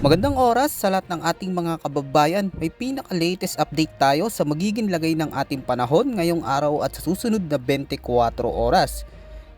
Magandang oras sa lahat ng ating mga kababayan. May pinaka-latest update tayo sa magiging lagay ng ating panahon ngayong araw at sa susunod na 24 oras.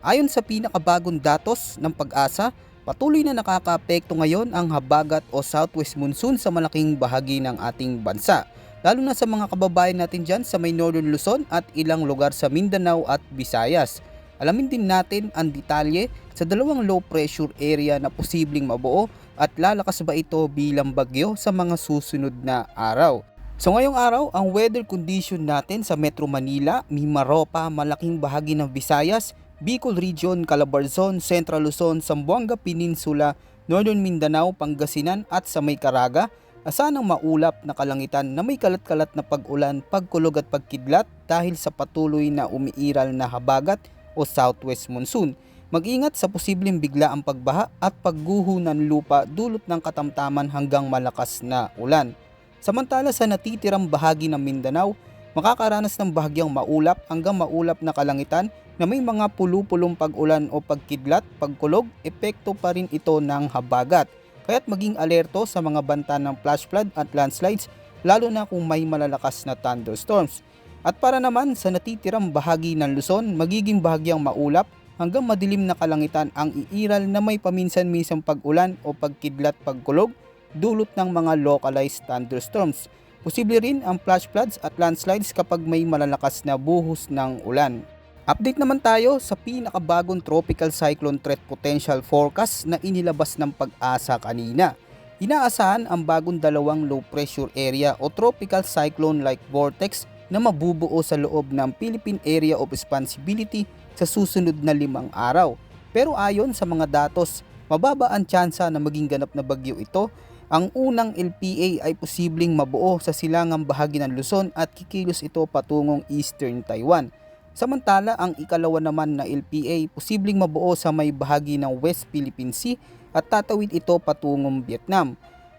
Ayon sa pinakabagong datos ng Pag-asa, patuloy na nakakaapekto ngayon ang habagat o southwest monsoon sa malaking bahagi ng ating bansa. Lalo na sa mga kababayan natin dyan sa may Northern Luzon at ilang lugar sa Mindanao at Visayas. Alamin din natin ang detalye sa dalawang low pressure area na posibleng mabuo at lalakas ba ito bilang bagyo sa mga susunod na araw. So ngayong araw, ang weather condition natin sa Metro Manila, Mimaropa, malaking bahagi ng Visayas, Bicol Region, Calabarzon, Central Luzon, Zamboanga Peninsula, Northern Mindanao, Pangasinan at sa may Caraga, asanang maulap na kalangitan na may kalat-kalat na pag-ulan, pagkulog at pagkidlat dahil sa patuloy na umiiral na habagat o southwest monsoon. Mag-ingat sa posibleng biglaang pagbaha at pagguho ng lupa dulot ng katamtaman hanggang malakas na ulan. Samantala sa natitirang bahagi ng Mindanao, makakaranas ng bahagyang maulap hanggang maulap na kalangitan na may mga pulu-pulong pag-ulan o pagkidlat, pagkulog, epekto pa rin ito ng habagat. Kaya't maging alerto sa mga banta ng flash flood at landslides lalo na kung may malalakas na thunderstorms. At para naman sa natitirang bahagi ng Luzon, magiging bahagyang maulap hanggang madilim na kalangitan ang iiral na may paminsan-minsang pag-ulan o pagkidlat pagkulog dulot ng mga localized thunderstorms. Posible rin ang flash floods at landslides kapag may malalakas na buhos ng ulan. Update naman tayo sa pinakabagong tropical cyclone threat potential forecast na inilabas ng Pag-asa kanina. Inaasahan ang bagong dalawang low pressure area o tropical cyclone-like vortex na mabubuo sa loob ng Philippine Area of Responsibility sa susunod na 5 araw. Pero ayon sa mga datos, mababa ang tsansa na maging ganap na bagyo ito. Ang unang LPA ay posibleng mabuo sa silangang bahagi ng Luzon at kikilos ito patungong Eastern Taiwan. Samantala, ang ikalawa naman na LPA posibleng mabuo sa may bahagi ng West Philippine Sea at tatawid ito patungong Vietnam.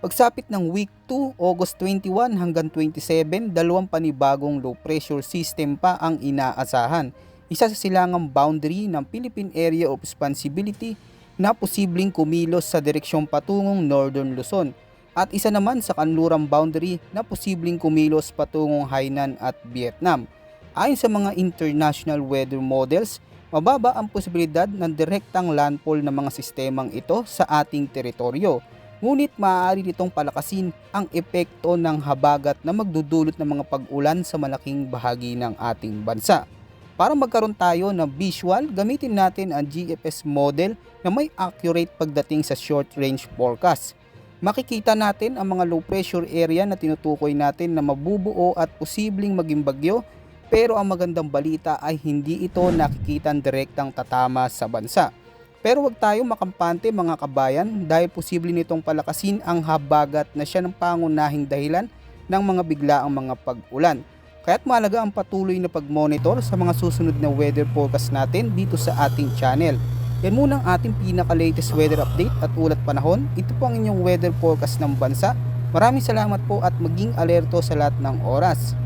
Pagsapit ng week 2, August 21 hanggang 27, dalawang panibagong low pressure system pa ang inaasahan. Isa sa silangang boundary ng Philippine Area of Responsibility na posibleng kumilos sa direksyong patungong Northern Luzon at isa naman sa kanlurang boundary na posibleng kumilos patungong Hainan at Vietnam. Ayon sa mga international weather models, mababa ang posibilidad ng direktang landfall ng mga sistemang ito sa ating teritoryo. Ngunit maaari nitong palakasin ang epekto ng habagat na magdudulot ng mga pag-ulan sa malaking bahagi ng ating bansa. Para magkaroon tayo ng visual, gamitin natin ang GFS model na may accurate pagdating sa short range forecast. Makikita natin ang mga low pressure area na tinutukoy natin na mabubuo at posibleng maging bagyo, pero ang magandang balita ay hindi ito nakikitang direktang tatama sa bansa. Pero wag tayong makampante mga kabayan dahil posible nitong palakasin ang habagat na siya ng pangunahing dahilan ng mga biglaang mga pag-ulan. Kaya't mahalaga ang patuloy na pag-monitor sa mga susunod na weather forecast natin dito sa ating channel. Yan muna ang ating pinaka-latest weather update at ulat panahon. Ito po ang inyong weather forecast ng bansa. Maraming salamat po at maging alerto sa lahat ng oras.